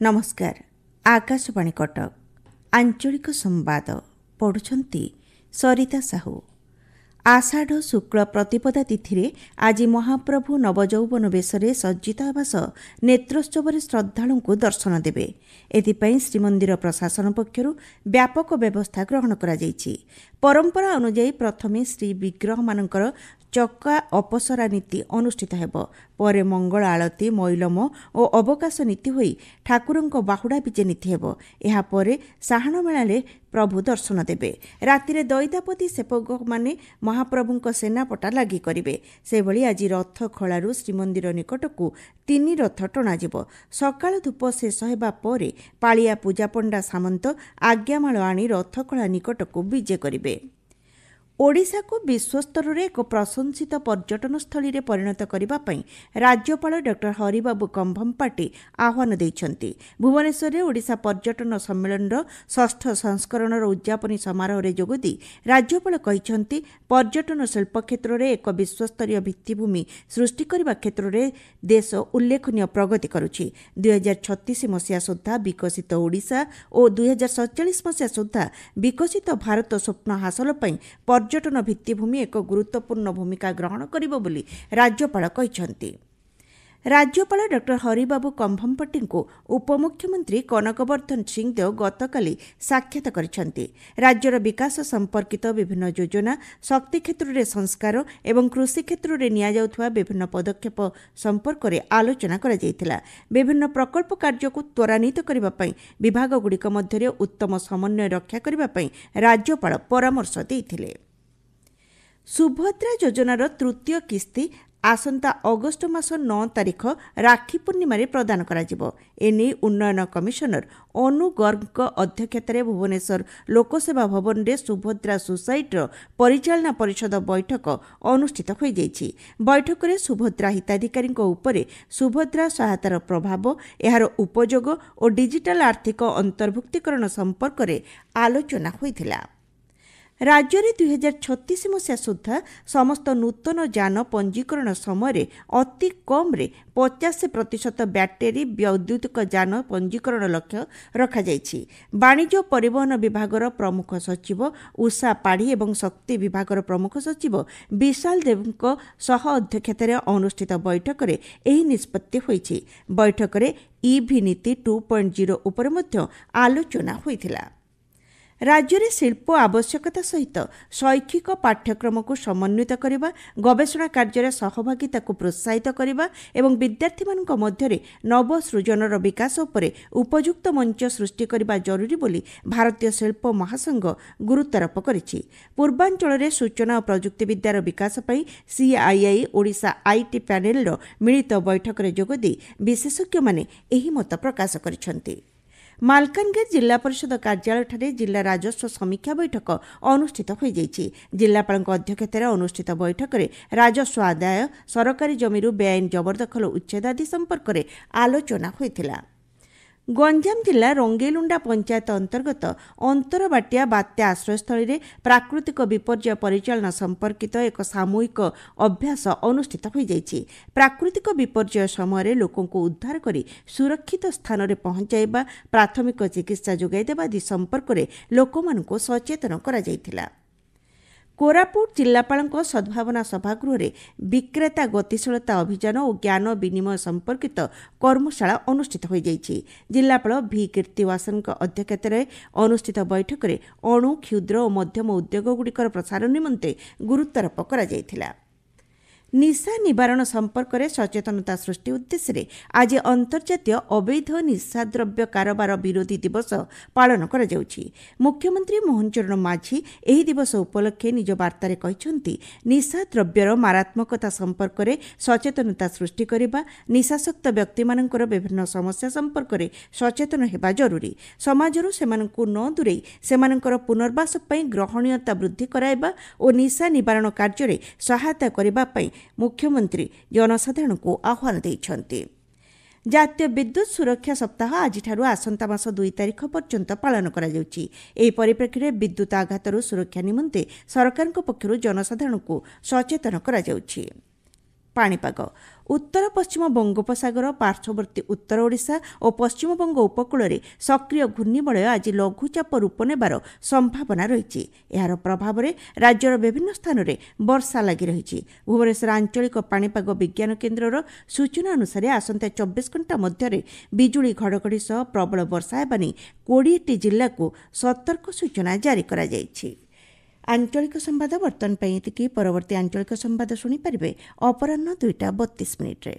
नमस्कार। आकाशवाणी कटक आंचलिक संवाद पढ़ुछंती सरिता साहू। आषाढ़ शुक्ल प्रतिपदा तिथि आज महाप्रभु नवजौवन बेशरे सज्जित होगा सह नेत्रोत्सव श्रद्धालु दर्शन देवे। एथिपाई श्रीमंदिर प्रशासन पक्षरु व्यापक व्यवस्था ग्रहण करा जायछि। परंपरा अनुसार प्रथमे श्री विग्रह मानकर चक्का अपसरा नीति अनुष्ठित हेब, परे मंगल आलती मैलम और अवकाश नीति होई ठाकुरंक बाहुडा विजे नीति हेब। एहा परे साहाण मेलाले प्रभु दर्शन देवे। रातिरे दैदापति सेवक माने महाप्रभुंक सेनापटा लागि करिवे। सेभଳି आज रथ खळारु श्रीमंदिर निकटकू 3 रथ टणाजिब। सकाळ धूप शेष हेबा परे पाଳିया पूजापंडा सामंत आज्ञामाळ आनी रथ खळा निकटकू विजे करिवे। ओडिशा को विश्वस्तर में एक प्रशंसित पर्यटनस्थली में परिणत करने राज्यपाल डॉ हरिबाबू कंभमपाटी आह्वान देइछन्ति। भुवनेश्वर में ओडिशा पर्यटन सम्मेलन षष्ठ संस्करण उद्यापनी समारोह में जोगदी राज्यपाल कहिछन्ति पर्यटन शिल्प क्षेत्र में एक विश्वस्तरीय भित्तिभूमि सृष्टि करने क्षेत्र में देश उल्लेखनीय प्रगति करुछि। 2036 मसीहा सुधा विकसित ओडिशा और 2047 मसीहा सुधा विकसित भारत स्वप्न हासिल पई पर्यटन भित्तिभूमि एक गुरुत्वपूर्ण भूमिका ग्रहण करिबो बोली राज्यपाल कहिछन्ति। राज्यपाल डॉ हरिबाबू कंभमपट्टी को उपमुख्यमंत्री कनकवर्धन सिंहदेव गतकाली साक्षात करिछन्ति। राज्यर विकास संपर्कित विभिन्न योजना, शक्ति क्षेत्र में संस्कार एवं कृषि क्षेत्र में निया जाउथवा विभिन्न पदक्षेप संपर्क में आलोचना करा जायतिला। विभिन्न प्रकल्प कार्य को त्वरान्वित करबा पई विभागगुड़िक मध्य उत्तम समन्वय रक्षा करबा पई राज्यपाल परामर्श देइथिले। सुभद्रा योजनार तृतीय किस्ती आसंता अगस्ट मास 9 तारिख राखी पूर्णिमा प्रदान करा। एने उन्नयन कमिशनर अनु गर्ग अध्यक्षतार भुवनेश्वर लोकसेवा भवन में सुभद्रा सोसाइटर परिचालना परिषद बैठक अनुष्ठित हो जाइछि। बैठक में सुभद्रा हिताधिकारी उपरे सुभद्रा सहायतार प्रभाव, यार उपयोग और डिजिटल आर्थिक अंतर्भुक्तिकरण संपर्क में आलोचना होइथिला। राज्य में 2036 मसीहा सुधा समस्त नूतन यान पंजीकरण समय अति कम 50% बैटेरी वैद्युतिक यान पंजीकरण लक्ष्य रखा जायछि। वाणिज्य परिवहन विभागर प्रमुख सचिव उषा पाढ़ी और शक्ति विभागर प्रमुख सचिव विशाल देव सह अध्यक्षतार अनुष्ठित बैठक में यह निष्पत्ति होइछि। बैठक में ईवी नीति 2.0 उपर मध्य आलोचना होइथिला। राज्य में शिल्प आवश्यकता सहित शैक्षिक पाठ्यक्रम को समन्वित करने, गवेषणा कार्य सहभागिता को प्रोत्साहित करने और विद्यार्थी मानक मध्य नवसृजनर विकास उपर उपयुक्त मंच सृष्टि करने जरूरी बोली भारतीय शिल्प महासंघ गुरुत्वारोप करिछि। पूर्वांचल में सूचना और प्रजुक्ति विद्यार विकास पर सीआईआई ओडिशा आईटी पैनेल मिलित बैठक में जोगदी विशेषज्ञ माने एही मत प्रकाश करिसेंति। मालकानगिरी जिला परिषद कार्यालय जिला राजस्व समीक्षा बैठक अनुष्ठित हो जाइछि। जिलापाल अध्यक्षतार अनुष्ठित बैठक में राजस्व आदाय, सरकारी जमीरू बेआईन जबरदखल उच्छेद आदि संपर्क में आलोचना होइथिला। गंजाम जिला रंगेलुंडा पंचायत अंतर्गत अंतरबाटिया बात्या आश्रयस्थली में प्राकृतिक विपर्यय परिचालना संपर्कित एक सामूहिक अभ्यास अनुष्ठित हो जाइछि। प्राकृतिक विपर्यय समय लोकों को उद्धार करी सुरक्षित स्थान में पहुंचाइबा, प्राथमिक चिकित्सा जोगाई देबा आदि संपर्क में लोकमानंको सचेतन करा जाइथिला। कोरापुट जिलापाल सद्भावना सभागृह में विक्रेता गतिशीलता अभियान और ज्ञान विनिमय संपर्कित कर्मशाला अनुष्ठित हो जाइछि। जिलापाल भी कीर्तिवासन अध्यक्षतार अनुष्ठित बैठक में अणु, क्षुद्र और मध्यम उद्योगगुड़िकर प्रसार निमंते गुरुत्वारोप करा जाइथिला। निशा निवारण संपर्क में सचेतनता सृष्टि उद्देश्य आज अंतर्जातीय अवैध निशाद्रव्य कारोबार विरोधी दिवस पालन करा जाउछि। मुख्यमंत्री मोहन चरण माझी एही दिवस उपलक्षे निज वार्तारे कहिसंति निशाद्रव्यर मारात्मकता संपर्क में सचेतनता सृष्टि करिबा, निशासक्त व्यक्ति मानकर विभिन्न समस्या संपर्क में सचेतन हेबा जरूरी। समाजरू सेमानंकु न दूरेई सेमानकर पुनर्वास पई ग्रहणीयता वृद्धि कराइबा और निशा निवारण कार्य में सहायता करिबा पई मुख्यमंत्री जनसाधारण को आह्वान देइछन्ति। जातीय विद्युत सुरक्षा सप्ताह आज आसंता मास 2 तारिख पर्यंत पालन करा जाउछि। एही परिप्रेक्षी में विद्युत आघातरू सुरक्षा निमंते सरकार पक्षरु जनसाधारण को सचेतन करा जाउछि। पाणीपाग ଉତ୍ତର ପଶ୍ଚିମ ବଙ୍ଗୋପସାଗର, ପାର୍ଶ୍ୱବର୍ତ୍ତୀ ଉତ୍ତର ଓଡ଼ିଶା ଓ ପଶ୍ଚିମବଙ୍ଗ ଉପକୂଳରେ ସକ୍ରିୟ ଘୂର୍ଣ୍ଣିବଳୟ ଆଜି ଲଘୁଚାପ ରୂପ ନେବାର ସମ୍ଭାବନା ରହିଛି। ଏହାର ପ୍ରଭାବରେ ରାଜ୍ୟର ବିଭିନ୍ନ ସ୍ଥାନରେ ବର୍ଷା ଲାଗି ରହିଛି। ଭୁବନେଶ୍ୱର ଆଞ୍ଚଳିକ ପାଣିପାଗ ବିଜ୍ଞାନ କେନ୍ଦ୍ରର ସୂଚନା ଅନୁସାରେ ଆସନ୍ତା 24 ଘଣ୍ଟା ମଧ୍ୟରେ ବିଜୁଳି ଘଡ଼ଘଡ଼ି ସହ ପ୍ରବଳ ବର୍ଷା ହେବା ନେଇ 20ଟି ଜିଲ୍ଲାକୁ ସତର୍କ ସୂଚନା ଜାରି କରାଯାଇଛି। ଆଞ୍ଚଳିକ ସମ୍ବାଦ ବର୍ତ୍ତମାନ ପାଇଁ ଏତିକି। ପରବର୍ତ୍ତୀ ଆଞ୍ଚଳିକ ସମ୍ବାଦ ଶୁଣିପାରିବେ ଅପରାହ୍ନ 2ଟା 32 ମିନିଟ୍ରେ।